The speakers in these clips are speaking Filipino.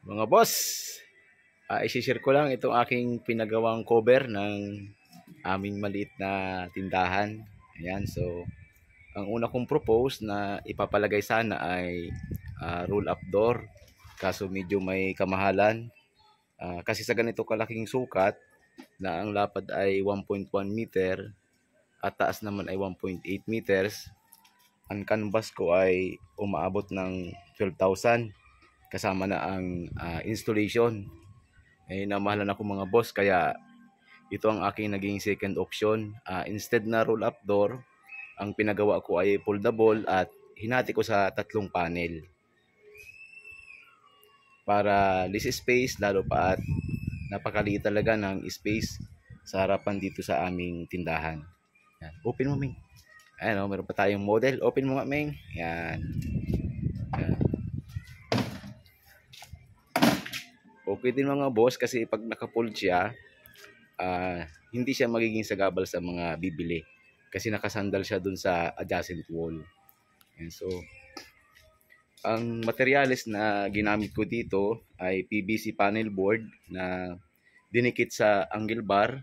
Mga boss, isi-share ko lang itong aking pinagawang cover ng aming maliit na tindahan. Ayan, so ang una kong propose na ipapalagay sana ay roll-up door. Kaso medyo may kamahalan. Kasi sa ganito kalaking sukat na ang lapad ay 1.1 meter at taas naman ay 1.8 meters, ang canvas ko ay umaabot ng 12,000 kasama na ang installation. Namahalan ako mga boss, kaya ito ang aking naging second option. Instead na roll up door, ang pinagawa ko ay foldable at hinati ko sa tatlong panel para less space, lalo pa at napakaliit talaga ng space sa harapan dito sa aming tindahan. Yan. Open mo, Ming. Ayan, meron pa tayong model. Open mo nga, Ming. Yan. Yan. Okay din mga boss, kasi pag nakapull siya, hindi siya magiging sagabal sa mga bibili kasi nakasandal siya dun sa adjacent wall. And so ang materyales na ginamit ko dito ay PVC panel board na dinikit sa angle bar.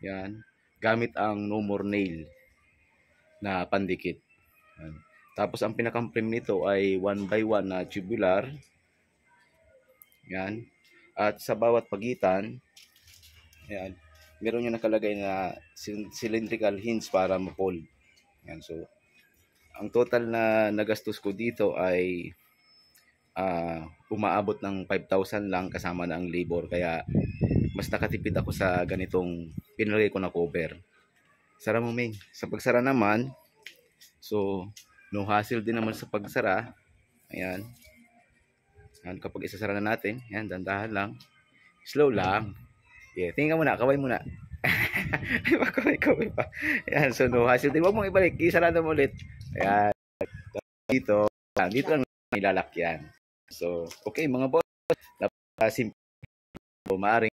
Yan, gamit ang no more nail na pandikit. Yan. Tapos ang pinaka-frame nito ay 1x1 na tubular. Yan. At sa bawat pagitan, yan, meron yung nakalagay na cylindrical hinge para ma-fold. Yan, so ang total na nagastos ko dito ay umaabot ng 5,000 lang kasama na ang labor, kaya mas nakatipid ako sa ganitong pinalagay ko na cover. Sara mo, Ming. Sa pagsara naman, so no hassle din naman sa pagsara. Ayan. Yan, kapag isasara na natin, yan, dandahan lang, slow lang. Yeah, tingin ka muna, kaway muna. Kaway pa. Yan, so no hassle din. Huwag mong ibalik, isarado mo ulit. Ayan. Dito lang nilalakyan. So, okay mga boss, napaka-simple. Maaring